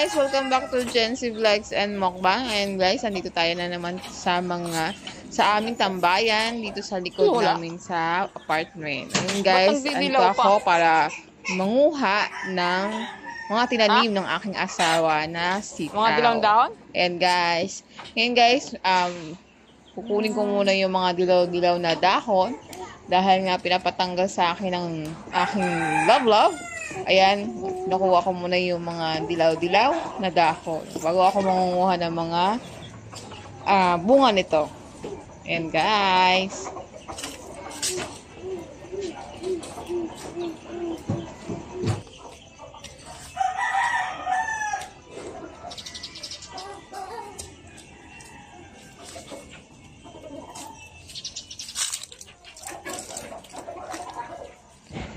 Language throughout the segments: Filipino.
guys, welcome back to Jency Vlogs and Mukbang. And guys, andito tayo na naman sa aming tambayan dito sa likod namin sa apartment. And guys, andito ako para manguha ng mga tinanim ng aking asawa na sitaw. Mga dilaw dahon? And guys, kukunin ko muna yung mga dilaw-dilaw na dahon dahil nga pinapatanggal sa akin ng aking love. Ayan, nakuha ko muna yung mga dilaw-dilaw na dahon bago ako mangunguha ng mga bunga nito. And guys,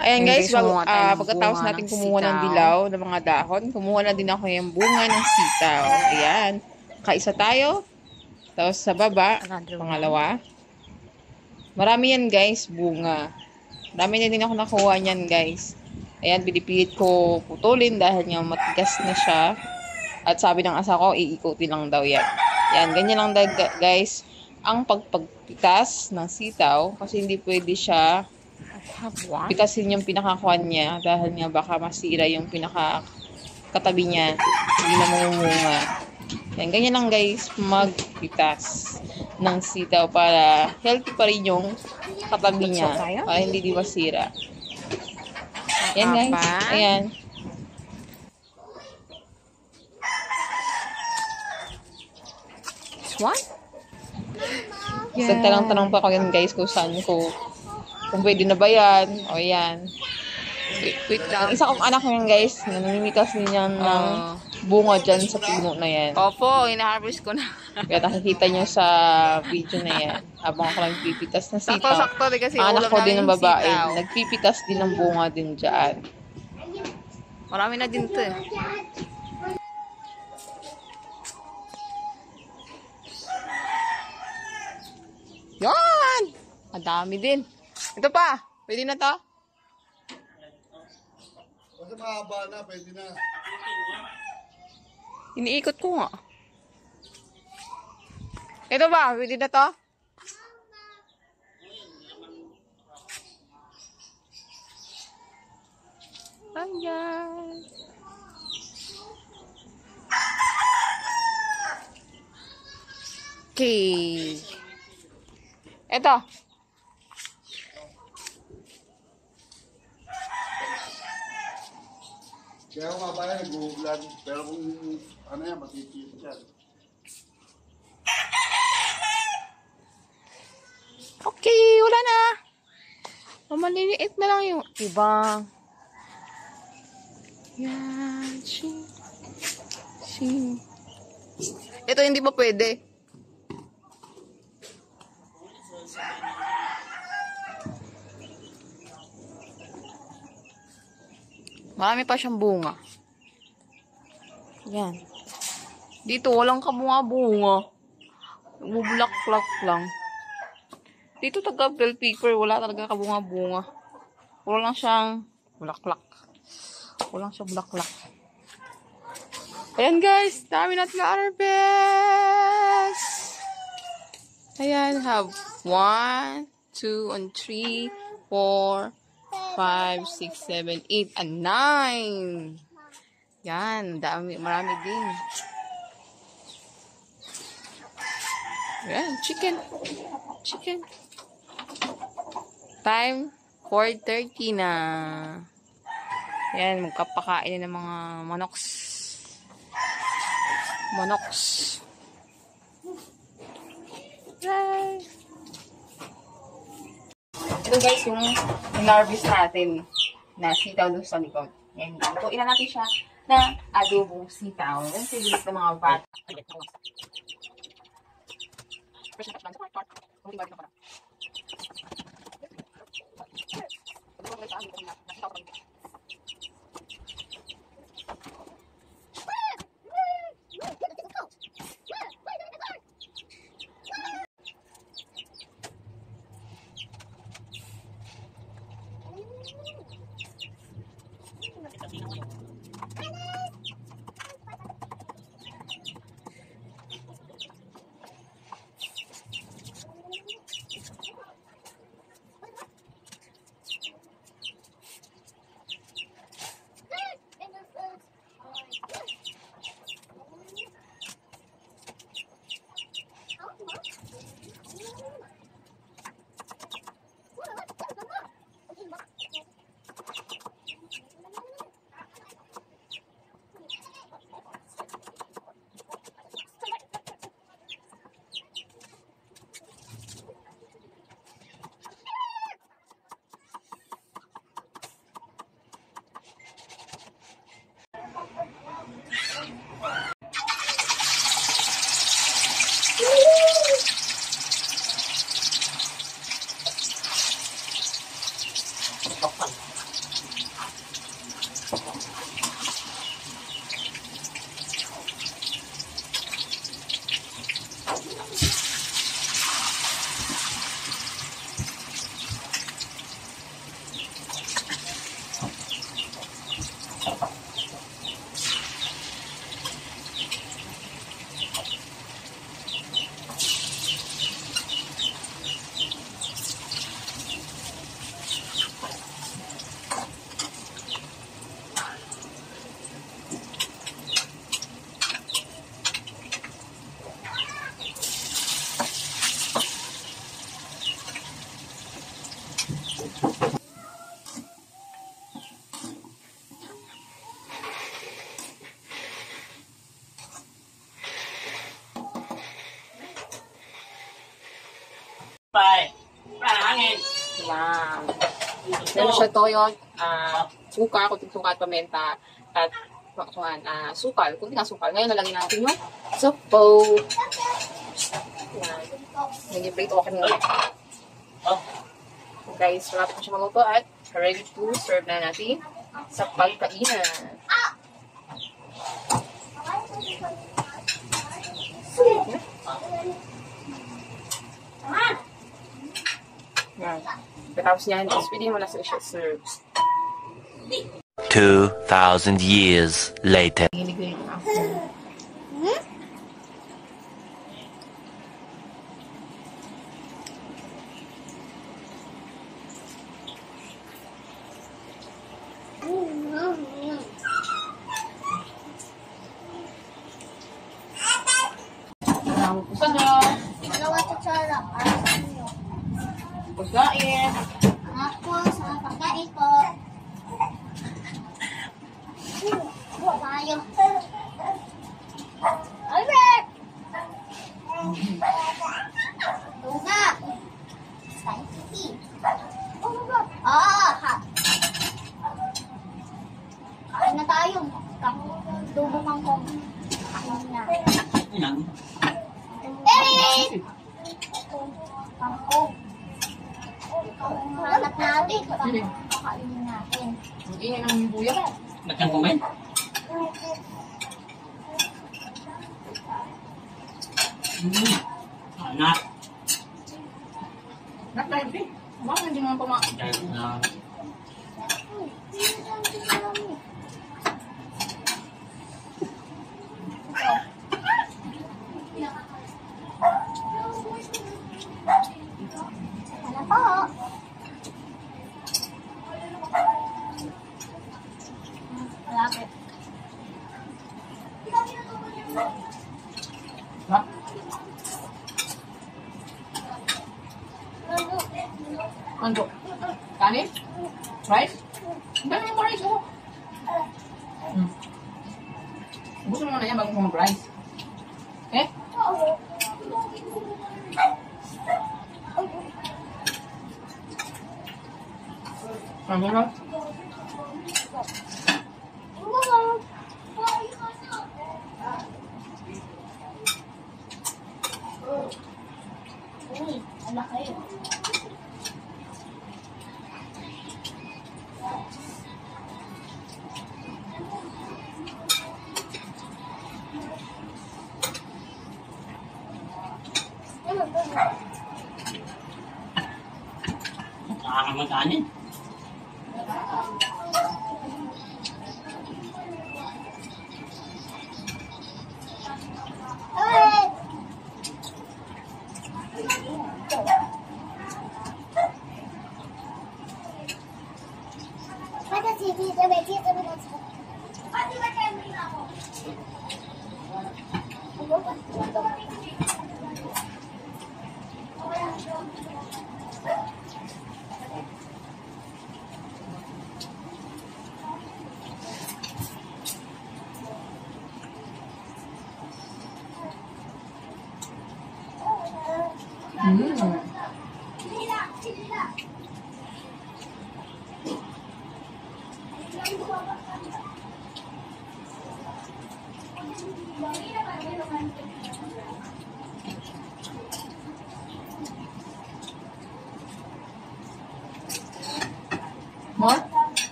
ayan guys, pagkatapos natin kumuha ng dilaw ng mga dahon, kumuha na din ako yung bunga ng sitaw. Ayan, kaisa tayo. Tapos sa baba, pangalawa. Marami yan guys, bunga. Marami na din ako nakuha niyan guys. Ayan, pinipilit ko putulin dahil nga matigas na siya. At sabi ng asa ko, iikutin lang daw yan. Yan, ganyan lang daw guys ang pagpitas ng sitaw. Kasi hindi pwede siya pitasin yung pinakakuan niya dahil nga baka masira yung pinakakatabi niya. Hindi na mamumunga. Yan, ganyan lang guys magpitas ng sitaw para healthy pa rin yung katabi niya. Para hindi di masira. Yan guys. Ayan. What? So, tanong-tanong pa ko yan guys kung saan ko kung pwede na ba yan. O yan. Wait lang. Isa kong anak yan guys. Nanimitas niya ng bunga dyan sa puno na yan. Opo, ina-harvest ko na. Kaya nakikita nyo sa video na yan. Habang ako lang pipitas na sitaw. Sakto-sakto din kasi anak ko din ng babae. Sitaw. Nagpipitas din ng bunga din dyan. Marami na din to eh. Yan! Ang dami din. Ito pa. Pwede na to? Kasi mahaba na, pwede na. Iniikot ko nga. Ito ba? Pwede na to? Ayan. Okay. Ito. Kaya kung nga pala, nag-vlog. Pero kung ano yan, matitip yan. Okay, wala na. Maliliit na lang yung iba. Yan. Ito hindi pa pwede. Marami pa siyang bunga. Yan. Dito, walang kabunga-bunga. Bubulak-lak lang. Dito, taga-bell pepper. Wala talaga kabunga-bunga. Wala lang siyang bulaklak. Wala lang siyang bulaklak. Ayan guys. Dami natin na-harvest. Ayan. Have 1, 2, and 3, 4, 5, 6, 7, 8, and 9. Yan, dami, marami din. Yan, chicken. Time 4:30 na. Yan, magkapakain ng mga manoks. Yay! Ito guys, yung harvest natin na sitaw doon sa likod. Yan. So, ilan natin siya na adobong sitaw. Yan silis ng mga bata. Yan. Meron siya toyo, suka, kunting suka at pamenta, at sukal, kunting sukal. Ngayon nalagyan natin yung sopo. Yan. Nag-plate okay muna. Guys, wrap na siya maluto at ready to serve na natin sa pagkainan. Yan. Tapos yan, pwede mo na siya serve. 2,000 years later. Hilig ako. Pusa nyo. Dalawa to tsara para sa inyo. Pusain. Ako sa pagkain ko. Tayo. Albert! Tuna. Spicy. Ha. Kain na tayo. Dubo kang kong. Kain na. Eric! Pangkong. Hanap natin. Kakainin natin. Hindi yan ang buya. Macam komen? Anak. Nakalive eh. Bakit hindi mo pamain? Ano po? Malapit. Ha? Ano? Kanin? Rice? Dami mo rice oh. Gusto mo na yan bago mo mag-rice. Eh? Ano na? Anak kayo. Nakakamataanin.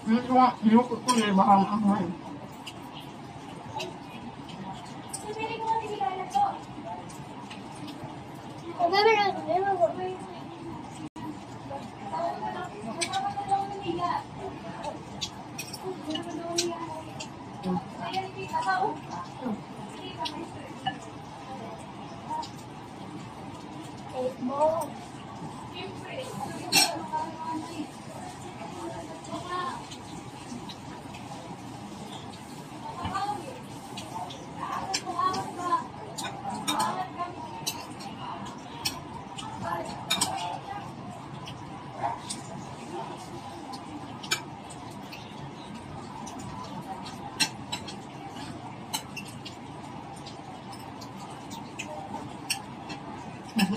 Nilukot ko na baka maanghang.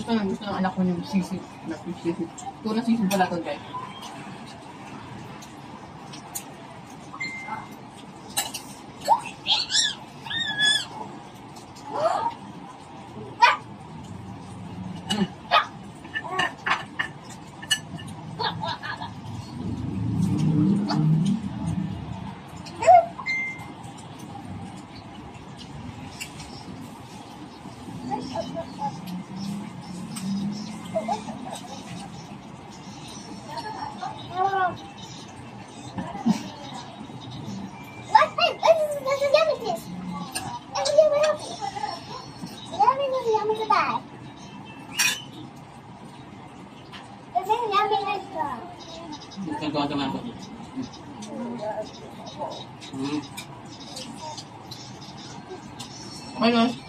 Gusto ng anak ko yung sisig. Tunang sisig pala ito, guys. Nagkagawa naman ako. Ayos.